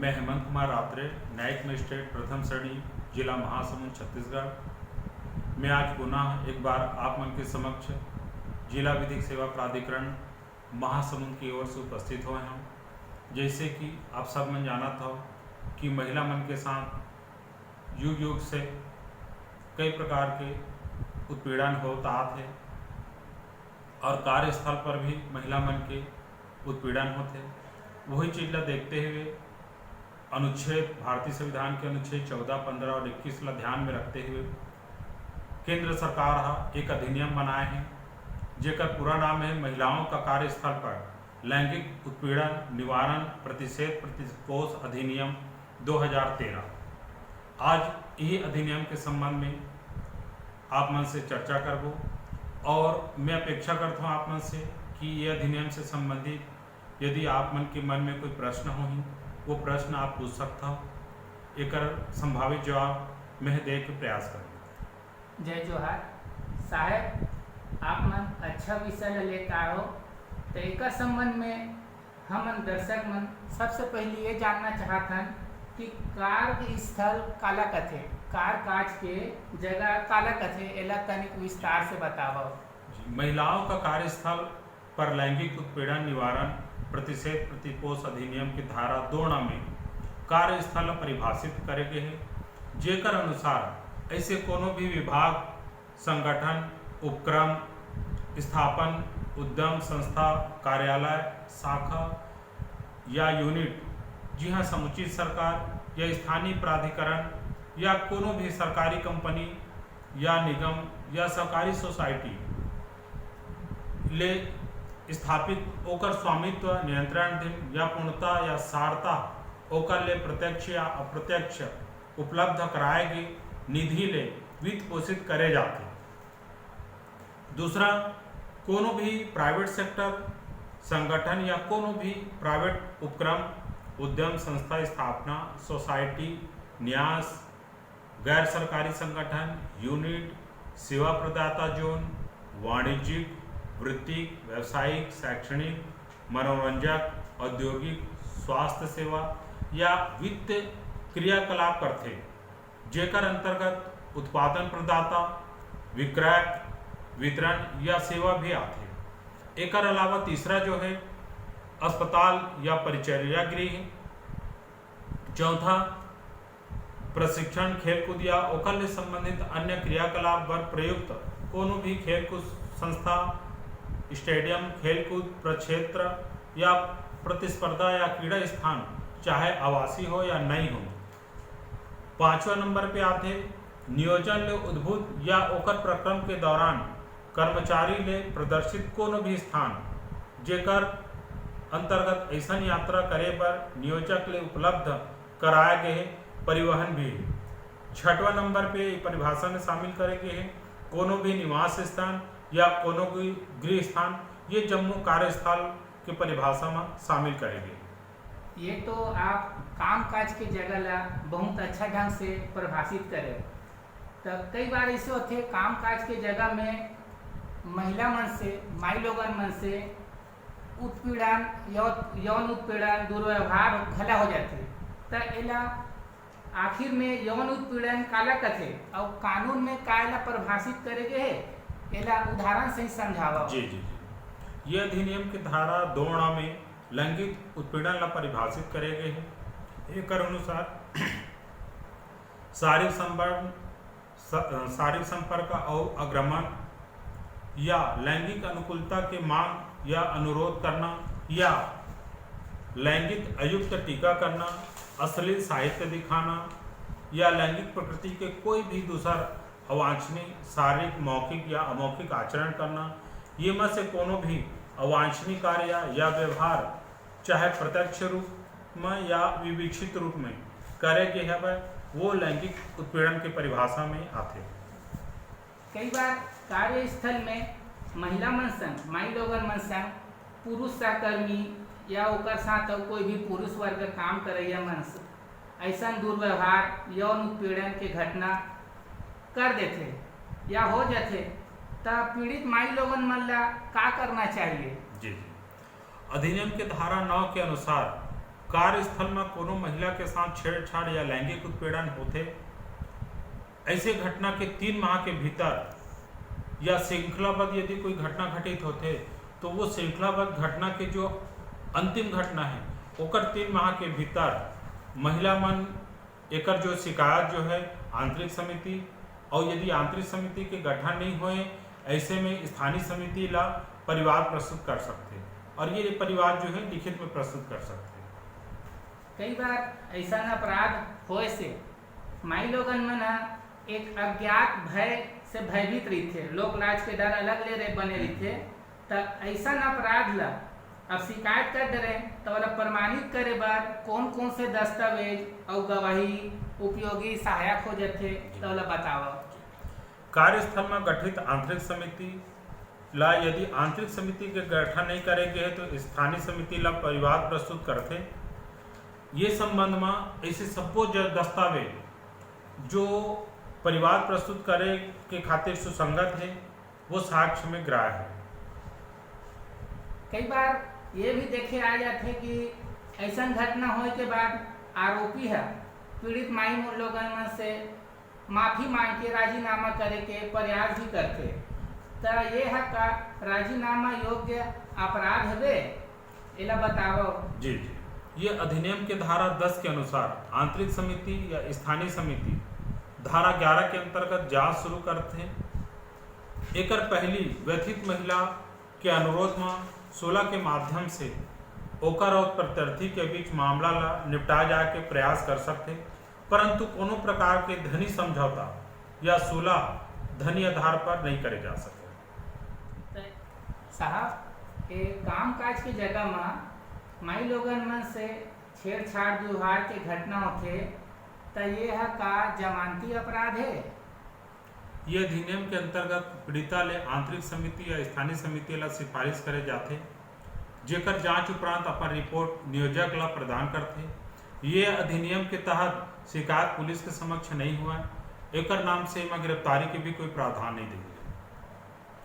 मैं हेमंत कुमार रात्रे, न्यायिक मजिस्ट्रेट प्रथम श्रेणी, जिला महासमुंद, छत्तीसगढ़। मैं आज पुनः एक बार आप मन के समक्ष जिला विधिक सेवा प्राधिकरण महासमुंद की ओर से उपस्थित हुए हैं। जैसे कि आप सब मन जानत हो कि महिला मन के साथ युग युग से कई प्रकार के उत्पीड़न होता है और कार्यस्थल पर भी महिला मन के उत्पीड़न होते। वही चीज़ ला देखते हुए अनुच्छेद भारतीय संविधान के अनुच्छेद 14, 15 और 21 ला ध्यान में रखते हुए केंद्र सरकार एक अधिनियम बनाए हैं जेकर पूरा नाम है महिलाओं का कार्यस्थल पर लैंगिक उत्पीड़न निवारण प्रतिषेध प्रतिपोष अधिनियम 2013। आज यही अधिनियम के संबंध में आप मन से चर्चा करबो और मैं अपेक्षा करता हूँ आप मन से कि ये अधिनियम से संबंधित यदि आप मन के मन में कोई प्रश्न हो वो प्रश्न आप पूछ सकता हो। एक संभावित जवाब मैं दे के प्रयास करूँगा। जय जोहार साहब, आप मन अच्छा विषय लेकर आओ। तो एक संबंध में हम दर्शक मन सबसे पहले ये जानना चाहतन कि कार्यस्थल काला कथे, कार काज के जगह काला कथे, एला तनिक विस्तार से बताओ। महिलाओं का कार्यस्थल पर लैंगिक उत्पीड़न निवारण प्रतिषेध प्रतिपोष अधिनियम की धारा 2 में कार्यस्थल परिभाषित करे गए हैं जेकर अनुसार ऐसे कोनो भी विभाग, संगठन, उपक्रम, स्थापन, उद्यम, संस्था, कार्यालय, शाखा या यूनिट जहाँ समुचित सरकार या स्थानीय प्राधिकरण या कोनो भी सरकारी कंपनी या निगम या सरकारी सोसाइटी ले स्थापित ओकर स्वामित्व नियंत्रण या पूर्णता या सारता ओकर ले प्रत्यक्ष या अप्रत्यक्ष उपलब्ध कराए गए निधि ले वित्त पोषित करे जाते। दूसरा, कोनो भी प्राइवेट सेक्टर संगठन या कोनो भी प्राइवेट उपक्रम, उद्यम, संस्था, स्थापना, सोसाइटी, न्यास, गैर सरकारी संगठन, यूनिट, सेवा प्रदाता जोन, वाणिज्यिक, वृत्तिक, व्यावसायिक, शैक्षणिक, मनोरंजक, औद्योगिक, स्वास्थ्य सेवा या वित्त क्रियाकलाप करते जेकर अंतर्गत उत्पादन प्रदाता, विक्रय, वितरण या सेवा भी आते। एक अलावा तीसरा जो है अस्पताल या परिचर्या गृह। चौथा, प्रशिक्षण, खेलकूद या ओकर ले संबंधित अन्य क्रियाकलाप पर प्रयुक्त कोनो भी खेलकूद संस्था, स्टेडियम, खेलकूद प्रक्षेत्र या प्रतिस्पर्धा या क्रीड़ा स्थान, चाहे आवासीय हो या नहीं हो। 5वां नंबर पे आते नियोजन ले उद्भूत या ओकर प्रक्रम के दौरान कर्मचारी ले प्रदर्शित कोनो भी स्थान जेकर अंतर्गत ऐसा यात्रा करे पर नियोजक ले उपलब्ध कराए गए परिवहन भी। 6वां नंबर पे परिभाषा में शामिल करे गए हैं कोनो भी निवास स्थान या कोनो भी गृह स्थान, ये जम्मू कार्यस्थल के परिभाषा में शामिल करेंगे। ये तो आप काम काज के जगह ला बहुत अच्छा ढंग से परिभाषित करें। तो कई बार ऐसे होते काम काज के जगह में महिला मन से, माई लोगन मन से उत्पीड़न, यौन उत्पीड़न, दुर्व्यवहार भला हो जाते। तो एला आखिर में यौन उत्पीड़न काला कथे और कानून में काला परिभाषित करे गए है, एला उदाहरण से समझावा। जी। ये अधिनियम की धारा 2 में लैंगिक उत्पीड़न ला परिभाषित करे गए हैं। एक अनुसार शारीरिक संपर्क और अग्रमण या लैंगिक अनुकूलता के मांग या अनुरोध करना या लैंगिक अयुक्त टीका करना, अश्लील साहित्य दिखाना या लैंगिक प्रकृति के कोई भी दूसरा अवांछनीय शारीरिक, मौखिक या अमौखिक आचरण करना, ये में से कोनो भी अवांछनीय कार्य या व्यवहार चाहे प्रत्यक्ष रूप में या विवक्षित रूप में करे के है वो लैंगिक उत्पीड़न की परिभाषा में आते। कई बार कार्यस्थल में महिला मन संग, माई लोगन मन संग पुरुष सहकर्मी या ओकर साथ कोई भी पुरुष वर्ग काम करैया मन ऐसा दुर्व्यवहार, यौन उत्पीड़न के घटना कर देते या हो जाते, तब पीड़ित माई लोगन मन ला का करना चाहिए? जी। अधिनियम के धारा 9 के अनुसार कार्यस्थल में कोनो महिला के साथ छेड़छाड़ या लैंगिक उत्पीड़न होते, ऐसे घटना के 3 माह के भीतर या श्रृंखलाबद्ध यदि कोई घटना घटित होते तो वो श्रृंखलाबद्ध घटना के जो अंतिम घटना है ओकर 3 माह के भीतर महिला मन एकर जो शिकायत जो है आंतरिक समिति, और यदि आंतरिक समिति के गठन नहीं होए ऐसे में स्थानीय समिति ला परिवार प्रस्तुत कर सकते हैं, और ये परिवार जो है लिखित में प्रस्तुत कर सकते हैं। कई बार ऐसा अपराध होए से माई लोगन मन एक अज्ञात भय से भयभीत रही थे, लोक लाज के डर अलग ले रहे बने रही थे, तब ऐसा अपराध ला अब शिकायत कर डरे तो वाला प्रमाणित करे बार कौन कौन से दस्तावेज और गवाही उपयोगी सहायक हो जाते तो वाला बताओ। कार्यस्थल में गठित आंतरिक समिति ला यदि आंतरिक समिति के गठन नहीं करेंगे तो स्थानीय समिति ला परिवार प्रस्तुत करते। ये संबंध में ऐसे सबको दस्तावेज जो परिवार प्रस्तुत करे के खातिर सुसंगत है वो साक्ष्य में ग्राह्य है। कई बार ये भी देखे आ जाते कि ऐसा घटना होने के बाद आरोपी है पीड़ित माई लोगन में से माफी मांग के राजीनामा करे के प्रयास भी करते, तो ये है का राजीनामा योग्य अपराध है, इला बताओ। जी जी, ये अधिनियम के धारा 10 के अनुसार आंतरिक समिति या स्थानीय समिति धारा 11 के अंतर्गत जांच शुरू करते हैं। एकर पहली व्यथित महिला के अनुरोध में 16 के माध्यम से ओकर और प्रत्यर्थी के बीच मामला ला निपटा जाए के प्रयास कर सकते, परंतु कोनो प्रकार के धनी समझौता या सुलह धनी आधार पर नहीं करे जा सके। साहब के काम काज के जगह में माई लोगन मन से छेड़छाड़ व्यवहार के घटना होते तो ये है का जमानती अपराध है। ये अधिनियम के अंतर्गत पीड़िता ले आंतरिक समिति या स्थानीय समिति ला सिफारिश करे जाते, जेकर जांच उपरांत अपन रिपोर्ट नियोजक ला प्रदान करते। ये अधिनियम के तहत शिकायत पुलिस के समक्ष नहीं हुआ, एकर नाम से में गिरफ्तारी के भी कोई प्रावधान नहीं दिए।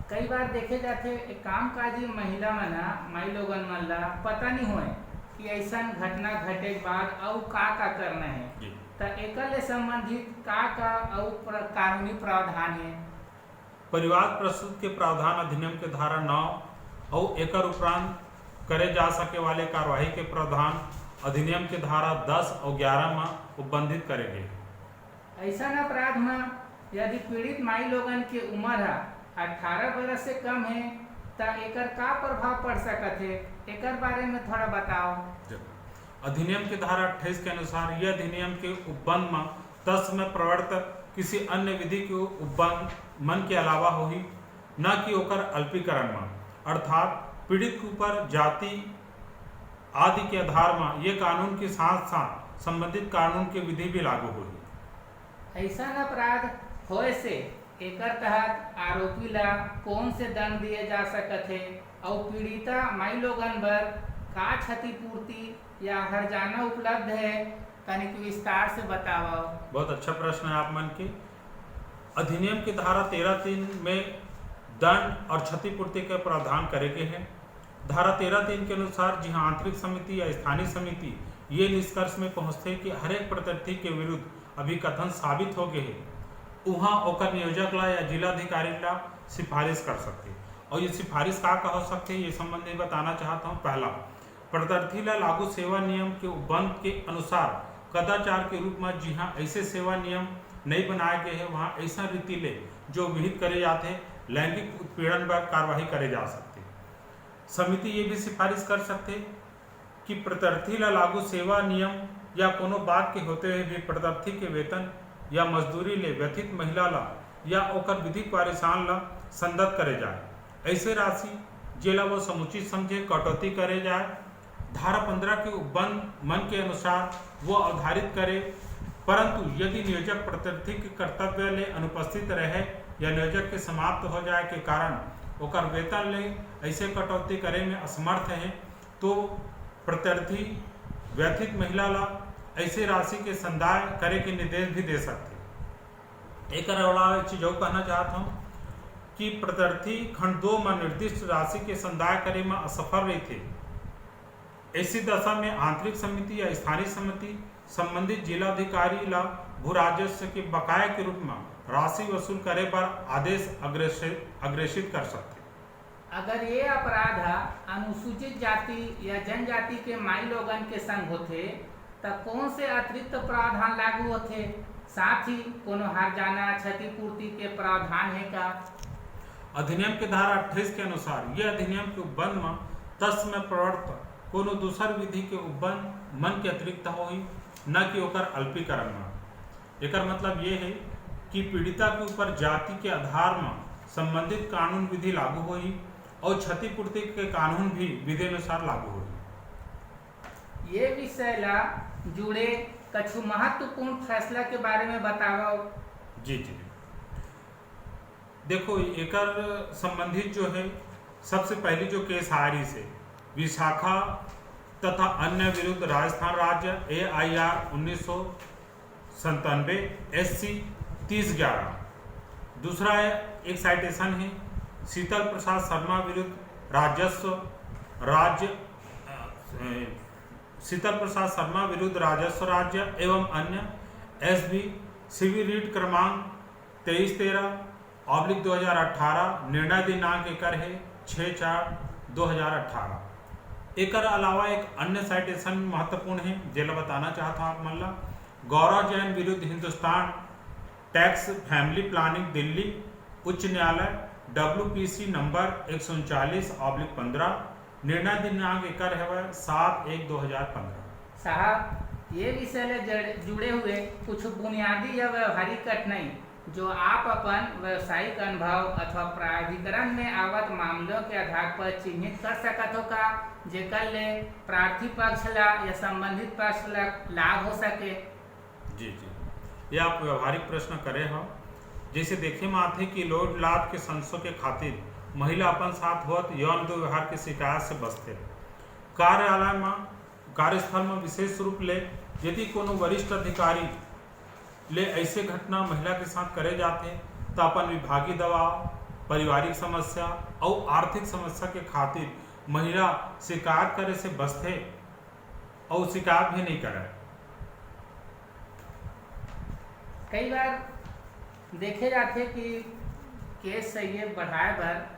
कई बार देखे जाते काम काजी महिला मन माई लोगन मन ला पता नहीं हुए कि ऐसा घटना घटे के बाद और का करना है, तो एकर ले संबंधित का और कानूनी प्रावधान है। परिवार प्रस्तुत के प्रावधान अधिनियम के धारा 9 और एकर उपरांत करे जा सके वाले कार्यवाही के प्रावधान अधिनियम के धारा 10 और 11 में उपबंधित करेंगे। ऐसा अपराध में यदि पीड़ित माई लोगन के उम्र है 18 बरस से कम है तो एकर का प्रभाव पड़ सकत है, एकर बारे में थोड़ा बताओ। अधिनियम की धारा 28 के अनुसार यह अधिनियम के उपबंध में तत्सम में प्रवर्तक किसी अन्य विधि के उपबंध मन के अलावा होही, न कि ओकर अल्पीकरण में, अर्थात पीड़ित के ऊपर जाति आदि के आधार में ये कानून के साथ साथ संबंधित कानून के विधि भी लागू होगी। ऐसा अपराध होए से एकर तहत आरोपी ला कौन से दंड दिए जा सकत है और पीड़िता माई लोगन बर का क्षतिपूर्ति या हर्जाना उपलब्ध है, तनिक विस्तार से बताओ। बहुत अच्छा प्रश्न है आप मन के। अधिनियम की धारा 13(3) में दंड और क्षतिपूर्ति के प्रावधान करे गए हैं। धारा 13(3) के अनुसार जहां आंतरिक समिति या स्थानीय समिति ये निष्कर्ष में पहुंचते कि हर एक प्रत्यर्थी के विरुद्ध अभिकथन साबित हो गए है, वहाँ ओकर नियोजक ला या जिलाधिकारी ला सिफारिश कर सकते, और ये सिफारिश का हो सकते ये संबंध में बताना चाहता हूँ। पहला, प्रत्यर्थी ला लागू सेवा नियम के उपबंध के अनुसार कदाचार के रूप में जहाँ ऐसे सेवा नियम नहीं बनाए गए हैं वहाँ ऐसा रीति ले जो विहित करे जाते लैंगिक उत्पीड़न पर कार्रवाई करे जा सकते। समिति ये भी सिफारिश कर सकते कि प्रत्यर्थी ला लागू सेवा नियम या कोनो बात के होते हुए भी प्रत्यर्थी के वेतन या मजदूरी ले व्यथित महिला ला या ओकर विधिक वारिसान ला संदत करे जाए। ऐसे राशि जेला वो समुचित समझे कटौती करे जाए। धारा 15 के उपबंध मन के अनुसार वो अवधारित करे, परंतु यदि नियोजक प्रत्यर्थी के कर्तव्य ले अनुपस्थित रहे या नियोजक के समाप्त हो जाए के कारण ओकर वेतन ले ऐसे कटौती करे में असमर्थ है तो प्रत्यर्थी व्यथित महिला ला ऐसे राशि के संदाय करे के निर्देश भी दे सकते। एक अलावा चीज और कहना चाहता हूँ कि प्रत्यर्थी खंड 2 में निर्दिष्ट राशि के संदाय करे में असफल रही थे, ऐसी दशा में आंतरिक समिति या स्थानीय समिति संबंधित जिलाधिकारी ला भू राजस्व के बकाया के रूप में राशि वसूल करे पर आदेश अग्रेषित कर सकते। अगर ये अपराध अनुसूचित जाति या जनजाति के माई लोगन के संग होथे तब कौन से अतिरिक्त प्रावधान लागू होथे, साथ ही कोनो हर्जाना क्षतिपूर्ति के प्रावधान है का? अधिनियम के धारा 28 के अनुसार यह अधिनियम के उपबंध में तत्सम में प्रवर्त कोनो दूसर विधि के उपबंध मन के अतिरिक्त होई, न कि ओकर अल्पीकरण में। एकर मतलब ये है कि पीड़िता के ऊपर जाति के आधार में संबंधित कानून विधि लागू होई और क्षतिपूर्ति के कानून भी विधि अनुसार लागू होई। ये विषय ला जुड़े कछु महत्वपूर्ण फैसला के बारे में बताओ। जी जी, देखो एकर संबंधित जो है सबसे पहले जो केस हारी से विशाखा तथा अन्य विरुद्ध राजस्थान राज्य AIR 1997 SC 3011। दूसरा है एक साइटेशन है शीतल प्रसाद शर्मा विरुद्ध राजस्व राज्य एवं अन्य SB सिविल रीट क्रमांक 2313/2018। निर्णय दिनांक एकर है 6/4/2018। एकर अलावा एक अन्य साइटेशन महत्वपूर्ण है जेला बताना चाहता हूँ आप मन ला। गौरव जैन विरुद्ध Hindustan tax family planning Delhi उच्च न्यायालय WPC नंबर 139/15। निर्णय दिनांक एकर है 7/1/2015। साहब, ये विषय ले जुड़े हुए कुछ बुनियादी या व्यवहारिक कठिनाई जो आप अपन व्यावसायिक अनुभव अथवा प्राधिकरण में आवत मामलों के आधार पर चिन्हित कर सकत हो का, जेकर ले प्रार्थी पक्ष ला या संबंधित पक्ष ला लाभ हो सके? जी जी, ये आप व्यवहारिक प्रश्न करे हो। जैसे देखे में आते कि लोड लाभ के संशय के खातिर महिला अपन साथ होत यौन दुर्व्यवहार की शिकायत से बचते। कार्यालय में कार्यस्थल में विशेष रूप ले यदि कोनो वरिष्ठ अधिकारी ले ऐसे घटना महिला के साथ करे जाते तो अपन विभागीय दबाव, पारिवारिक समस्या और आर्थिक समस्या के खातिर महिला शिकायत करे से बचते और शिकायत भी नहीं करे। कई बार देखे जाते कि केस सही बढ़ाए बर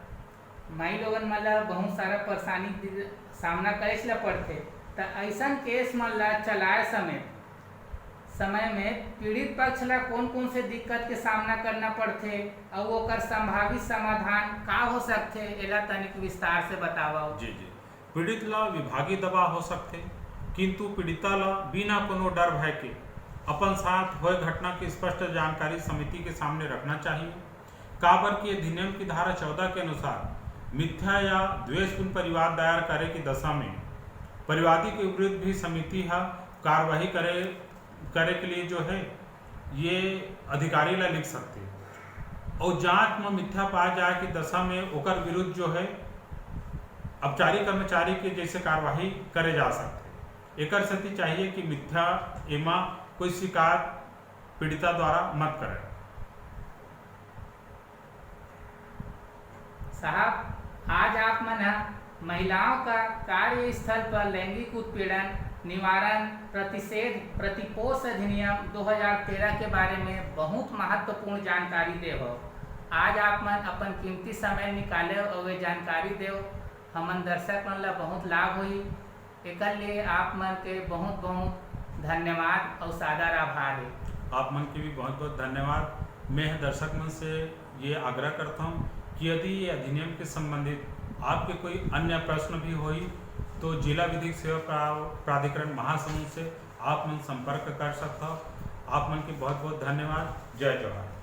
माई लोगन मन ला बहुत सारा परेशानी सामना करे ला पड़ते। तो ऐसा केस मन ला चलाए समय में पीड़ित पक्ष ला कौन कौन से दिक्कत के सामना करना पड़ते और ओकर संभावित समाधान का हो सकते, एला तनिक विस्तार से बताओ। जी जी, पीड़ित ला विभागीय दबाव हो सकते, किंतु पीड़िता ला बिना कोनो डर भय के अपन साथ हुए घटना की स्पष्ट जानकारी समिति के सामने रखना चाहिए। काबर की अधिनियम की धारा 14 के अनुसार मिथ्या या द्वेषपूर्ण परिवाद दायर करे की दशा में परिवादी के विरुद्ध भी समिति कार्यवाही करे के लिए जो है ये अधिकारी ला लिख सकते और जांच में मिथ्या पाया जाए की दशा में ओकर विरुद्ध जो है औपचारिक कर्मचारी के जैसे कार्यवाही करे जा सकते। एकर स्थिति चाहिए कि मिथ्या एमा कोई शिकायत पीड़िता द्वारा मत करे। साहब, आज आप मन महिलाओं का कार्यस्थल पर लैंगिक उत्पीड़न निवारण प्रतिपोष अधिनियम 2013 के बारे में बहुत महत्वपूर्ण जानकारी देव। आज आप मन अपन कीमती समय निकाले और वे जानकारी देव हमन दर्शक मन ला बहुत लाभ हुई। एकर लिए आप मन के बहुत बहुत धन्यवाद और सादर आभार है। आप मन के भी बहुत बहुत धन्यवाद। मैं दर्शक मन से ये आग्रह करता हूँ कि यदि ये अधिनियम के संबंधित आपके कोई अन्य प्रश्न भी होई तो जिला विधिक सेवा प्राधिकरण महासमुंद से आप मन संपर्क कर सकता हो। आप मन के बहुत बहुत धन्यवाद। जय जवाहर।